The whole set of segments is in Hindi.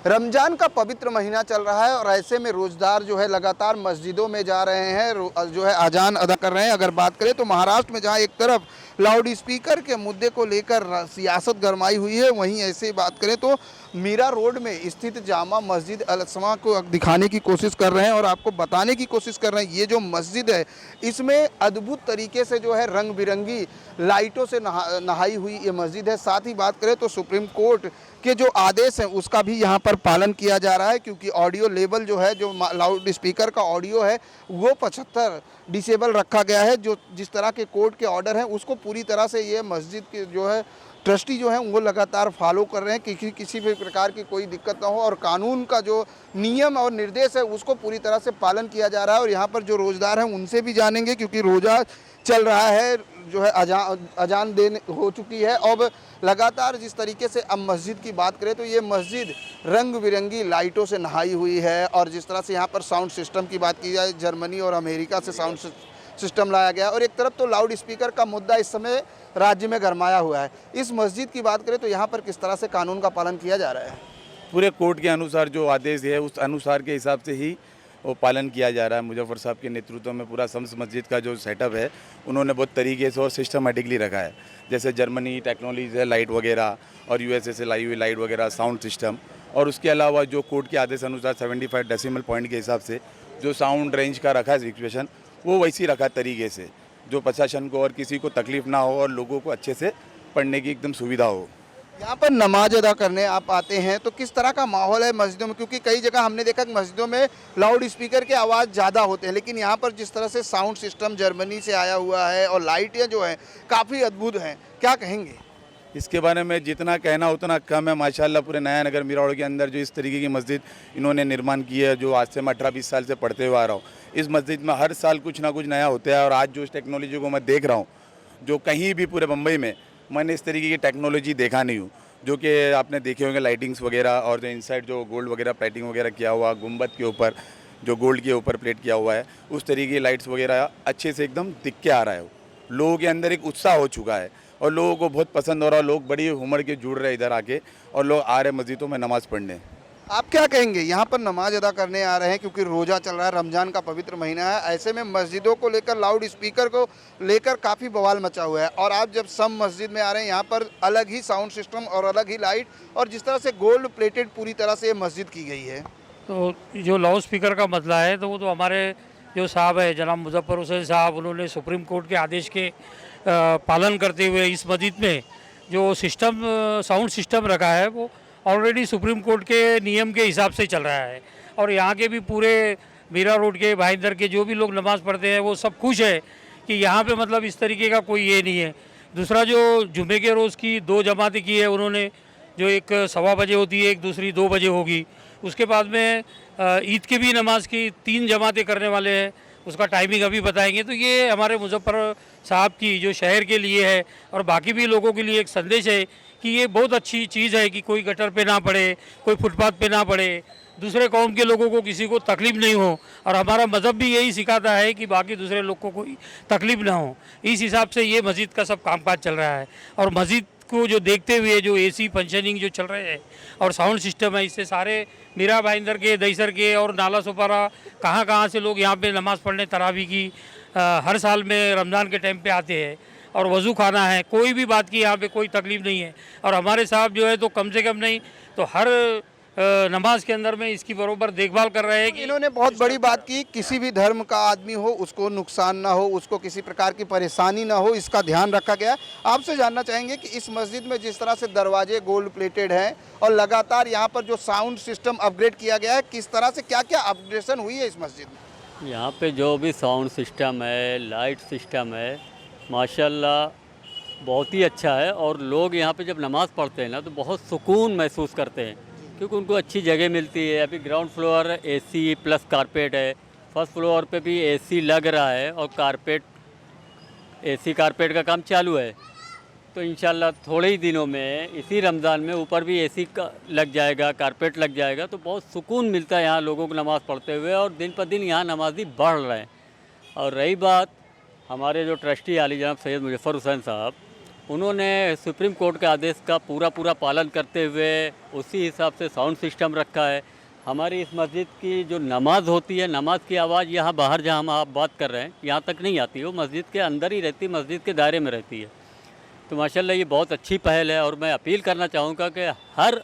रमज़ान का पवित्र महीना चल रहा है और ऐसे में रोज़दार जो है लगातार मस्जिदों में जा रहे हैं, जो है अजान अदा कर रहे हैं। अगर बात करें तो महाराष्ट्र में जहां एक तरफ लाउड स्पीकर के मुद्दे को लेकर सियासत गरमाई हुई है, वहीं ऐसे ही बात करें तो मीरा रोड में स्थित जामा मस्जिद अल अस्मा को दिखाने की कोशिश कर रहे हैं और आपको बताने की कोशिश कर रहे हैं ये जो मस्जिद है इसमें अद्भुत तरीके से जो है रंग बिरंगी लाइटों से नहाई हुई ये मस्जिद है। साथ ही बात करें तो सुप्रीम कोर्ट के जो आदेश हैं उसका भी यहाँ पर पालन किया जा रहा है, क्योंकि ऑडियो लेवल जो है, जो लाउड स्पीकर का ऑडियो है वो 75 डिसेबल रखा गया है। जो जिस तरह के कोर्ट के ऑर्डर हैं उसको पूरी तरह से ये मस्जिद के जो है ट्रस्टी जो है वो लगातार फॉलो कर रहे हैं कि किसी भी प्रकार की कोई दिक्कत ना हो और कानून का जो नियम और निर्देश है उसको पूरी तरह से पालन किया जा रहा है। और यहाँ पर जो रोज़दार हैं उनसे भी जानेंगे, क्योंकि रोज़ा चल रहा है, जो है अजान देने हो चुकी है। अब लगातार जिस तरीके से अब मस्जिद की बात करें तो ये मस्जिद रंग बिरंगी लाइटों से नहाई हुई है और जिस तरह से यहाँ पर साउंड सिस्टम की बात की जाए, जर्मनी और अमेरिका से साउंड सिस्टम लाया गया और एक तरफ तो लाउड स्पीकर का मुद्दा इस समय राज्य में गरमाया हुआ है। इस मस्जिद की बात करें तो यहाँ पर किस तरह से कानून का पालन किया जा रहा है? पूरे कोर्ट के अनुसार जो आदेश है उस अनुसार के हिसाब से ही वो पालन किया जा रहा है। मुजफ्फर साहब के नेतृत्व में पूरा शम्स मस्जिद का जो सेटअप है उन्होंने बहुत तरीके से और सिस्टमेटिकली रखा है। जैसे जर्मनी टेक्नोलॉजी है, लाइट वगैरह, और यूएसए से लाई हुई लाइट वगैरह, साउंड सिस्टम, और उसके अलावा जो कोर्ट के आदेश अनुसार 75 डेसिमल पॉइंट के हिसाब से जो साउंड रेंज का रखा है सिचुएशन, वो वैसी रखा तरीके से जो प्रशासन को और किसी को तकलीफ ना हो और लोगों को अच्छे से पढ़ने की एकदम सुविधा हो। यहाँ पर नमाज अदा करने आप आते हैं तो किस तरह का माहौल है मस्जिदों में? क्योंकि कई जगह हमने देखा कि मस्जिदों में लाउड स्पीकर के आवाज़ ज़्यादा होते हैं, लेकिन यहाँ पर जिस तरह से साउंड सिस्टम जर्मनी से आया हुआ है और लाइटें जो हैं काफ़ी अद्भुत हैं, क्या कहेंगे? इसके बारे में जितना कहना उतना कम है। माशाल्लाह पूरे नया नगर मीरा रोड के अंदर जो इस तरीके की मस्जिद इन्होंने निर्माण की है, जो आज से मैं 18-20 साल से पढ़ते हुए आ रहा हूँ, इस मस्जिद में हर साल कुछ ना कुछ नया होता है। और आज जो इस टेक्नोलॉजी को मैं देख रहा हूँ, जो कहीं भी पूरे मुंबई में मैंने इस तरीके की टेक्नोलॉजी देखा नहीं हूँ। जो कि आपने देखे होंगे लाइटिंग्स वगैरह और जो इनसाइड जो गोल्ड वगैरह प्लेटिंग वगैरह किया हुआ, गुंबद के ऊपर जो गोल्ड के ऊपर प्लेट किया हुआ है, उस तरीके की लाइट्स वगैरह अच्छे से एकदम दिख के आ रहा है। लोगों के अंदर एक उत्साह हो चुका है और लोगों को बहुत पसंद हो रहा है। लोग बड़ी उमड़ के जुड़ रहे हैं इधर आके और लोग आ रहे हैं मस्जिदों में नमाज़ पढ़ने। आप क्या कहेंगे? यहाँ पर नमाज अदा करने आ रहे हैं क्योंकि रोज़ा चल रहा है, रमज़ान का पवित्र महीना है, ऐसे में मस्जिदों को लेकर लाउड स्पीकर को लेकर काफ़ी बवाल मचा हुआ है और आप जब सम मस्जिद में आ रहे हैं यहाँ पर अलग ही साउंड सिस्टम और अलग ही लाइट और जिस तरह से गोल्ड प्लेटेड पूरी तरह से ये मस्जिद की गई है। तो जो लाउड स्पीकर का मसला है तो वो तो हमारे जो साहब है जनाब मुजफ्फर हुसैन साहब, उन्होंने सुप्रीम कोर्ट के आदेश के पालन करते हुए इस मस्जिद में जो सिस्टम साउंड सिस्टम रखा है वो ऑलरेडी सुप्रीम कोर्ट के नियम के हिसाब से चल रहा है। और यहाँ के भी पूरे मीरा रोड के भाईंदर के जो भी लोग नमाज़ पढ़ते हैं वो सब खुश है कि यहाँ पे मतलब इस तरीके का कोई ये नहीं है। दूसरा जो जुमे के रोज़ की 2 जमातें की है उन्होंने, जो एक 1:15 बजे होती है, एक दूसरी 2 बजे होगी। उसके बाद में ईद की भी नमाज की 3 जमातें करने वाले हैं, उसका टाइमिंग अभी बताएंगे। तो ये हमारे मुजफ्फर साहब की जो शहर के लिए है और बाकी भी लोगों के लिए एक संदेश है कि ये बहुत अच्छी चीज़ है कि कोई गटर पे ना पड़े, कोई फुटपाथ पे ना पड़े, दूसरे कौम के लोगों को किसी को तकलीफ़ नहीं हो। और हमारा मज़हब भी यही सिखाता है कि बाकी दूसरे लोग को कोई तकलीफ़ ना हो। इस हिसाब से ये मस्जिद का सब कामकाज चल रहा है और मस्जिद को जो देखते हुए जो एसी फंक्शनिंग जो चल रहे हैं और साउंड सिस्टम है, इससे सारे मीरा भाईंदर के, दहीसर के और नाला सुपारा कहाँ से लोग यहाँ पे नमाज़ पढ़ने तरावी की हर साल में रमज़ान के टाइम पे आते हैं। और वज़ू खाना है, कोई भी बात की यहाँ पे कोई तकलीफ़ नहीं है। और हमारे साहब जो है तो कम से कम नहीं तो हर नमाज के अंदर में इसकी बरोबर देखभाल कर रहे हैं कि इन्होंने बहुत बड़ी बात की, किसी भी धर्म का आदमी हो उसको नुकसान ना हो, उसको किसी प्रकार की परेशानी ना हो, इसका ध्यान रखा गया। आपसे जानना चाहेंगे कि इस मस्जिद में जिस तरह से दरवाजे गोल्ड प्लेटेड हैं और लगातार यहाँ पर जो साउंड सिस्टम अपग्रेड किया गया है, किस तरह से क्या क्या अपग्रेडेशन हुई है इस मस्जिद में? यहाँ पे जो भी साउंड सिस्टम है, लाइट सिस्टम है, माशाल्लाह बहुत ही अच्छा है। और लोग यहाँ पे जब नमाज़ पढ़ते हैं ना तो बहुत सुकून महसूस करते हैं क्योंकि उनको अच्छी जगह मिलती है। अभी ground floor AC plus carpet है, फर्स्ट फ्लोर पे भी एसी लग रहा है और एसी कारपेट का काम चालू है। तो इंशाल्लाह थोड़े ही दिनों में इसी रमज़ान में ऊपर भी एसी का लग जाएगा, कारपेट लग जाएगा, तो बहुत सुकून मिलता है यहाँ लोगों को नमाज़ पढ़ते हुए और दिन पर दिन यहाँ नमाजी बढ़ रहे हैं। और रही बात हमारे जो ट्रस्टी आली जनाब सैयद मुजफ्फर हुसैन साहब, उन्होंने सुप्रीम कोर्ट के आदेश का पूरा पालन करते हुए उसी हिसाब से साउंड सिस्टम रखा है। हमारी इस मस्जिद की जो नमाज़ होती है, नमाज की आवाज़ यहाँ बाहर जहाँ हम आप बात कर रहे हैं यहाँ तक नहीं आती, वो मस्जिद के अंदर ही रहती, मस्जिद के दायरे में रहती है। तो माशाल्लाह ये बहुत अच्छी पहल है और मैं अपील करना चाहूँगा कि हर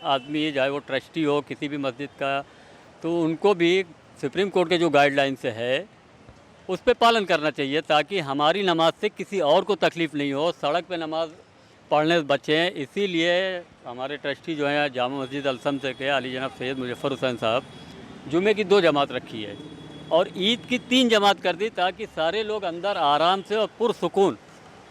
आदमी, चाहे वो ट्रस्टी हो किसी भी मस्जिद का, तो उनको भी सुप्रीम कोर्ट के जो गाइडलाइंस है उस पर पालन करना चाहिए, ताकि हमारी नमाज से किसी और को तकलीफ़ नहीं हो, सड़क पे नमाज पढ़ने से बचें। इसीलिए हमारे ट्रस्टी जो हैं जामा मस्जिद अलसम से के अली जनाब सैयद मुजफ्फर हुसैन साहब, जुमे की 2 जमात रखी है और ईद की 3 जमात कर दी, ताकि सारे लोग अंदर आराम से और पुरसुकून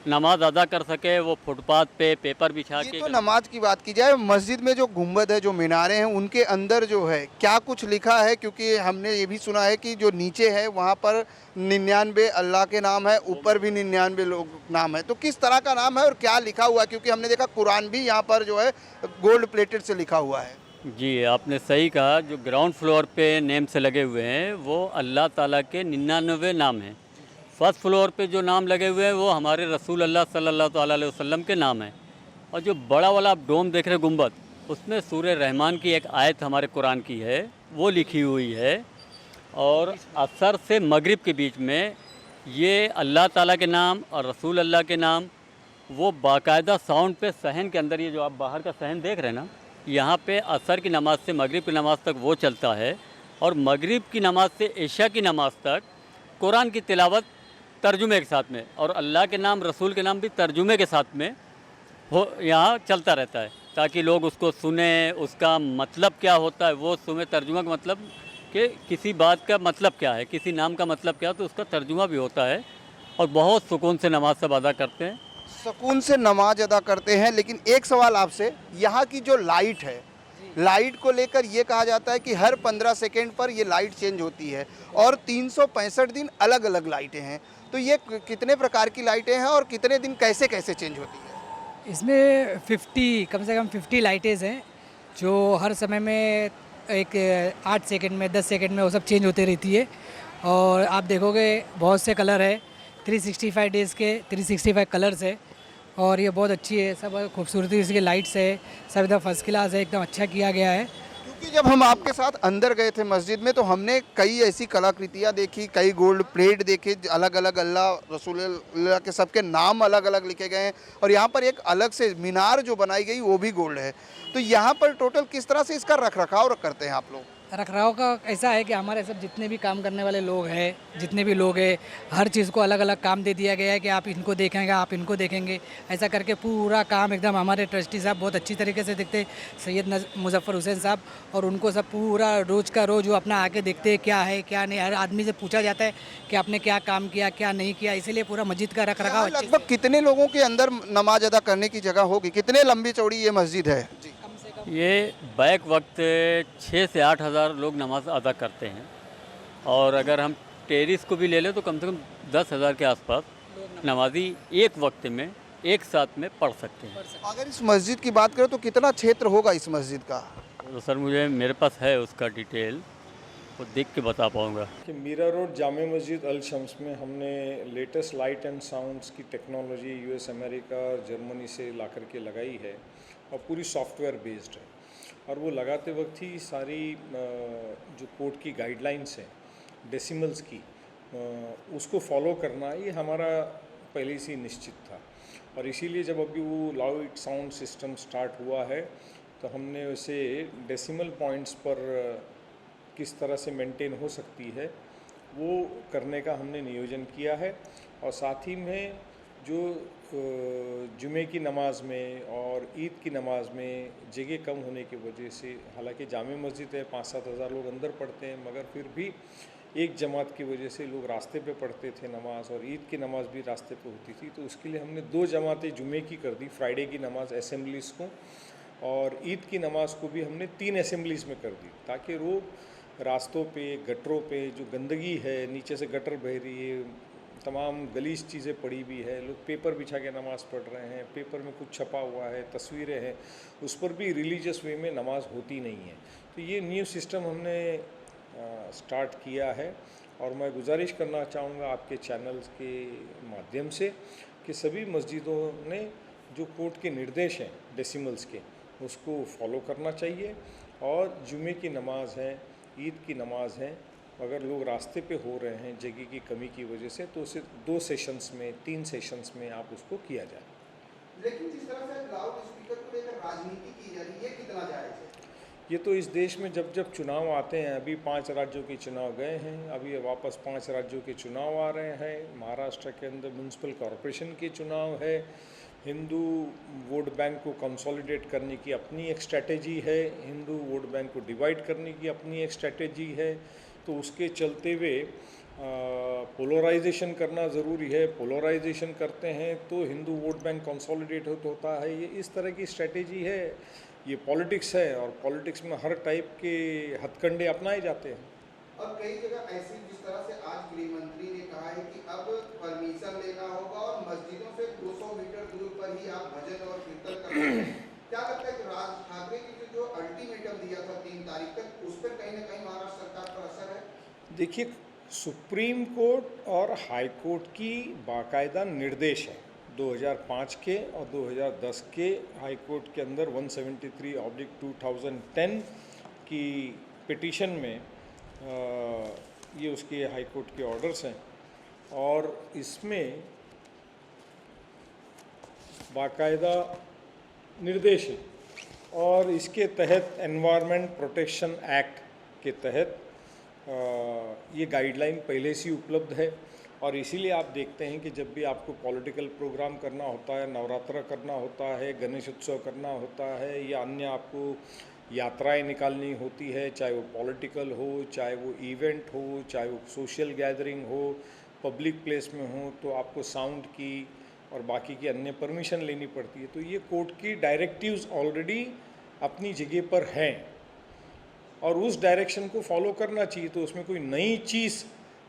नमाज अदा कर सके। वो फुटपाथ पे पेपर बिछा ये के तो नमाज की बात की जाए, मस्जिद में जो गुंबद है, जो मीनारे हैं, उनके अंदर जो है क्या कुछ लिखा है? क्योंकि हमने ये भी सुना है कि जो नीचे है वहाँ पर 99 अल्लाह के नाम है, ऊपर भी 99 लोग नाम है, तो किस तरह का नाम है और क्या लिखा हुआ है? क्योंकि हमने देखा कुरान भी यहाँ पर जो है गोल्ड प्लेटेड से लिखा हुआ है। जी, आपने सही कहा। जो ग्राउंड फ्लोर पे नेम से लगे हुए हैं वो अल्लाह ताला के 99 नाम हैं। फर्स्ट फ्लोर पे जो नाम लगे हुए हैं वो हमारे रसूल अल्लाह सल्लल्लाहु अलैहि वसल्लम के नाम हैं। और जो बड़ा वाला आप डोम देख रहे गुंबद, उसमें सूरह रहमान की एक आयत हमारे कुरान की है, वो लिखी हुई है। और असर से मगरिब के बीच में ये अल्लाह ताला के नाम और रसूल अल्लाह के नाम वो बाकायदा साउंड पे सहन के अंदर, ये जो आप बाहर का सहन देख रहे हैं ना, यहाँ पे असर की नमाज़ से मगरिब की नमाज़ तक वो चलता है और मगरिब की नमाज़ से इशा की नमाज़ तक कुरान की तिलावत तर्जुमे के साथ में और अल्लाह के नाम रसूल के नाम भी तर्जुमे के साथ में हो, यहाँ चलता रहता है, ताकि लोग उसको सुने, उसका मतलब क्या होता है वो सुने। तर्जुमा का मतलब कि किसी बात का मतलब क्या है, किसी नाम का मतलब क्या है, तो उसका तर्जुमा भी होता है और बहुत सुकून से नमाज सब अदा करते हैं। सुकून से नमाज अदा करते हैं। लेकिन एक सवाल आपसे, यहाँ की जो लाइट है, लाइट को लेकर ये कहा जाता है कि हर 15 सेकेंड पर ये लाइट चेंज होती है और 365 दिन अलग अलग लाइटें हैं, तो ये कितने प्रकार की लाइटें हैं और कितने दिन कैसे कैसे चेंज होती है? इसमें 50 कम से कम 50 लाइटें हैं जो हर समय में एक 8 सेकंड में 10 सेकंड में वो सब चेंज होती रहती है। और आप देखोगे बहुत से कलर है, 365 डेज़ के 365 कलर्स है और ये बहुत अच्छी है। सब खूबसूरती इसकी लाइट्स है, सब एकदम फर्स्ट क्लास है, एकदम अच्छा किया गया है। क्योंकि जब हम आपके साथ अंदर गए थे मस्जिद में तो हमने कई ऐसी कलाकृतियाँ देखी, कई गोल्ड प्लेट देखे, अलग अलग अल्लाह रसूलुल्लाह के सबके नाम अलग अलग लिखे गए हैं और यहाँ पर एक अलग से मीनार जो बनाई गई वो भी गोल्ड है। तो यहाँ पर टोटल किस तरह से इसका रखरखाव करते हैं आप लोग? रखरखाव का ऐसा है कि हमारे सब जितने भी काम करने वाले लोग हैं, जितने भी लोग हैं, हर चीज़ को अलग अलग काम दे दिया गया है कि आप इनको देखेंगे, आप इनको देखेंगे, ऐसा करके पूरा काम एकदम हमारे ट्रस्टी साहब बहुत अच्छी तरीके से देखते हैं, सैयद मुजफ्फर हुसैन साहब, और उनको सब पूरा रोज़ का रोज़ वो अपना आके देखते हैं क्या है क्या नहीं। हर आदमी से पूछा जाता है कि आपने क्या काम किया क्या नहीं किया, इसीलिए पूरा मस्जिद का रखरखाव अच्छे से। लगभग कितने लोगों के अंदर नमाज अदा करने की जगह होगी? कितने लंबी चौड़ी ये मस्जिद है? जी, ये बैक वक्त 6 से 8 हज़ार लोग नमाज अदा करते हैं और अगर हम टेरिस को भी ले लें तो कम से कम 10 हज़ार के आसपास नमाजी एक वक्त में एक साथ में पढ़ सकते हैं। अगर इस मस्जिद की बात करें तो कितना क्षेत्र होगा इस मस्जिद का? तो सर मुझे मेरे पास है उसका डिटेल, वो देख के बता पाऊँगा। कि मीरा रोड जामे मस्जिद अल शम्स में हमने लेटेस्ट लाइट एंड साउंड्स की टेक्नोलॉजी यूएस, अमेरिका, जर्मनी से ला कर के लगाई है और पूरी सॉफ्टवेयर बेस्ड है। और वो लगाते वक्त ही सारी जो कोर्ट की गाइडलाइंस हैं डेसिमल्स की, उसको फॉलो करना ये हमारा पहले से ही निश्चित था। और इसीलिए जब अभी वो लाइट साउंड सिस्टम स्टार्ट हुआ है तो हमने उसे डेसिमल पॉइंट्स पर किस तरह से मेंटेन हो सकती है वो करने का हमने नियोजन किया है। और साथ ही में जो जुमे की नमाज में और ईद की नमाज में जगह कम होने की वजह से, हालांकि जामे मस्जिद है 5-7 हज़ार लोग अंदर पढ़ते हैं, मगर फिर भी एक जमात की वजह से लोग रास्ते पे पढ़ते थे नमाज, और ईद की नमाज भी रास्ते पे होती थी। तो उसके लिए हमने 2 जमातें जुमे की कर दी, फ्राइडे की नमाज असेंबलीज़ को, और ईद की नमाज को भी हमने 3 असेंबलीज़ में कर दी, ताकि लोग रास्तों पे, गटरों पे जो गंदगी है, नीचे से गटर बह रही है, तमाम गलीज चीज़ें पड़ी हुई है, लोग पेपर बिछा के नमाज़ पढ़ रहे हैं, पेपर में कुछ छपा हुआ है, तस्वीरें हैं, उस पर भी रिलीजियस वे में नमाज होती नहीं है। तो ये न्यू सिस्टम हमने स्टार्ट किया है और मैं गुजारिश करना चाहूँगा आपके चैनल्स के माध्यम से कि सभी मस्जिदों ने जो कोर्ट के निर्देश हैं डेसिमल्स के उसको फॉलो करना चाहिए। और जुमे की नमाज है, ईद की नमाज है, अगर लोग रास्ते पे हो रहे हैं जगह की कमी की वजह से तो उसे 2 सेशंस में 3 सेशंस में आप उसको किया जाए। लेकिन जिस तरह से लाउड स्पीकर को लेकर राजनीति की जा रही है, कितना जायज है? ये तो इस देश में जब जब चुनाव आते हैं, अभी 5 राज्यों के चुनाव गए हैं, अभी वापस 5 राज्यों के चुनाव आ रहे हैं, महाराष्ट्र के अंदर म्यूनसिपल कॉरपोरेशन के चुनाव है, हिंदू वोट बैंक को कंसोलिडेट करने की अपनी एक स्ट्रेटेजी है, हिंदू वोट बैंक को डिवाइड करने की अपनी एक स्ट्रेटेजी है। तो उसके चलते हुए पोलराइजेशन करना ज़रूरी है। पोलराइजेशन करते हैं तो हिंदू वोट बैंक कंसोलिडेट होता है। ये इस तरह की स्ट्रेटेजी है, ये पॉलिटिक्स है और पॉलिटिक्स में हर टाइप के हथकंडे अपनाए जाते हैं। और कई जगह ऐसी, जिस तरह से आज गृह मंत्री ने कहा है कि अब परमिशन लेना होगा और मस्जिदों से 200 मीटर दूर पर ही आप भजन और कीर्तन कर सकते हैं। क्या लगता है कि राज ठाकरे की जो अल्टीमेटम दिया था 3 तारीख तक, उस पर कहीं ना कहीं महाराष्ट्र सरकार पर असर है? देखिए, सुप्रीम कोर्ट और हाई कोर्ट की बाकायदा निर्देश है 2005 के और 2010 के। हाई कोर्ट के अंदर 173/2010 की पिटीशन में ये उसके हाई कोर्ट के ऑर्डर्स हैं और इसमें बाकायदा निर्देश है। और इसके तहत एनवायरनमेंट प्रोटेक्शन एक्ट के तहत ये गाइडलाइन पहले से ही उपलब्ध है। और इसीलिए आप देखते हैं कि जब भी आपको पॉलिटिकल प्रोग्राम करना होता है, नवरात्रा करना होता है, गणेश उत्सव करना होता है या अन्य आपको यात्राएं निकालनी होती है, चाहे वो पॉलिटिकल हो, चाहे वो इवेंट हो, चाहे वो सोशल गैदरिंग हो, पब्लिक प्लेस में हो, तो आपको साउंड की और बाकी की अन्य परमिशन लेनी पड़ती है। तो ये कोर्ट की डायरेक्टिव्स ऑलरेडी अपनी जगह पर हैं और उस डायरेक्शन को फॉलो करना चाहिए। तो उसमें कोई नई चीज़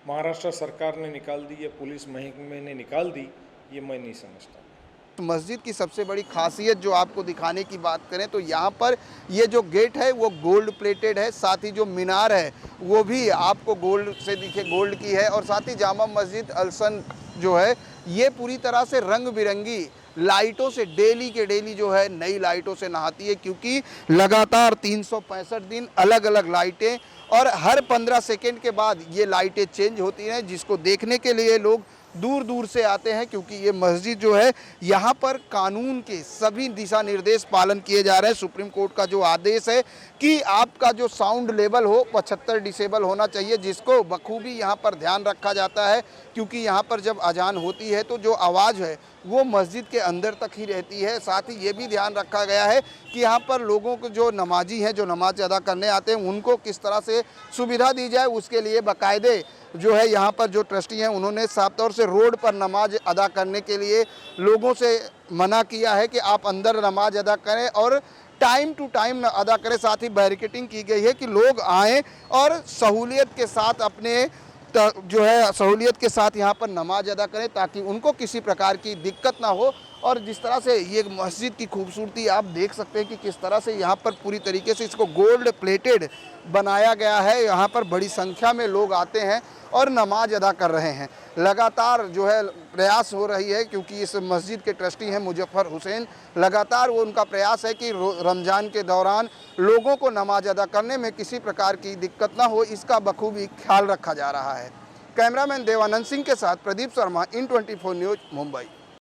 महाराष्ट्र सरकार ने निकाल दी या पुलिस महकमे ने निकाल दी, ये मैं नहीं समझता। मस्जिद की सबसे बड़ी खासियत जो आपको दिखाने की बात करें तो यहाँ पर ये जो गेट है वो गोल्ड प्लेटेड है, साथ ही जो मीनार है वो भी आपको गोल्ड से दिखे, गोल्ड की है। और साथ ही जामा मस्जिद अलसन जो है ये पूरी तरह से रंग बिरंगी लाइटों से डेली के डेली जो है नई लाइटों से नहाती है, क्योंकि लगातार 365 दिन अलग अलग लाइटें और हर 15 सेकेंड के बाद ये लाइटें चेंज होती हैं, जिसको देखने के लिए लोग दूर दूर से आते हैं। क्योंकि ये मस्जिद जो है यहाँ पर कानून के सभी दिशा निर्देश पालन किए जा रहे हैं। सुप्रीम कोर्ट का जो आदेश है कि आपका जो साउंड लेवल हो 75 डिसेबल होना चाहिए, जिसको बखूबी यहाँ पर ध्यान रखा जाता है। क्योंकि यहाँ पर जब अजान होती है तो जो आवाज़ है वो मस्जिद के अंदर तक ही रहती है। साथ ही ये भी ध्यान रखा गया है कि यहाँ पर लोगों को जो नमाजी हैं, जो नमाज अदा करने आते हैं, उनको किस तरह से सुविधा दी जाए, उसके लिए बाकायदे जो है यहाँ पर जो ट्रस्टी हैं उन्होंने साफ तौर से रोड पर नमाज अदा करने के लिए लोगों से मना किया है कि आप अंदर नमाज अदा करें और टाइम टू टाइम अदा करें। साथ ही बैरिकेटिंग की गई है कि लोग आएँ और सहूलियत के साथ अपने जो है सहूलियत के साथ यहाँ पर नमाज अदा करें, ताकि उनको किसी प्रकार की दिक्कत ना हो। और जिस तरह से ये मस्जिद की खूबसूरती आप देख सकते हैं कि किस तरह से यहाँ पर पूरी तरीके से इसको गोल्ड प्लेटेड बनाया गया है। यहाँ पर बड़ी संख्या में लोग आते हैं और नमाज अदा कर रहे हैं। लगातार जो है प्रयास हो रही है, क्योंकि इस मस्जिद के ट्रस्टी हैं मुजफ्फर हुसैन, लगातार वो उनका प्रयास है कि रमज़ान के दौरान लोगों को नमाज अदा करने में किसी प्रकार की दिक्कत ना हो, इसका बखूबी ख्याल रखा जा रहा है। कैमरामैन देवानंद सिंह के साथ प्रदीप शर्मा, इन 24 न्यूज़, मुंबई।